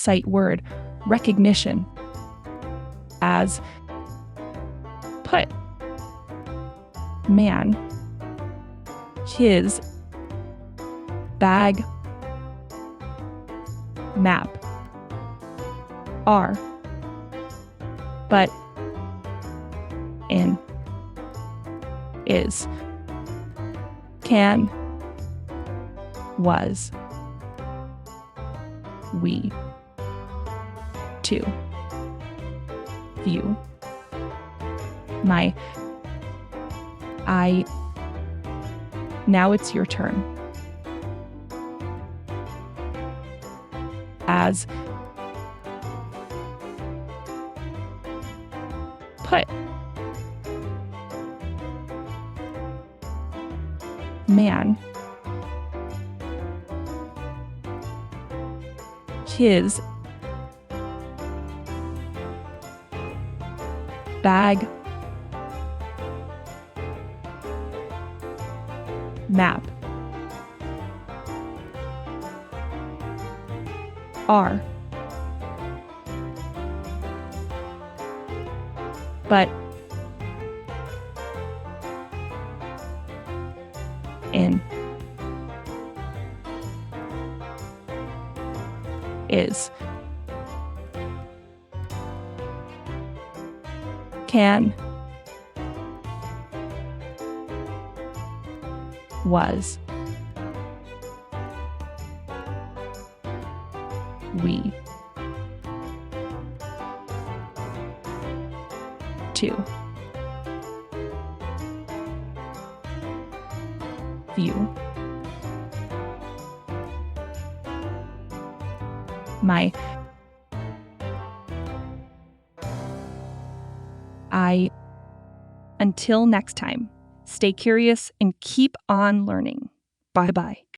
sight word, recognition, as put, man, his, bag, map, are, but, in, is, can, was, we, to, view, my, I, now it's your turn. As, put, man, his, bag, map, are, but, in, is, can, was, we, to, view, my, I. Until next time, stay curious and keep on learning. Bye-bye.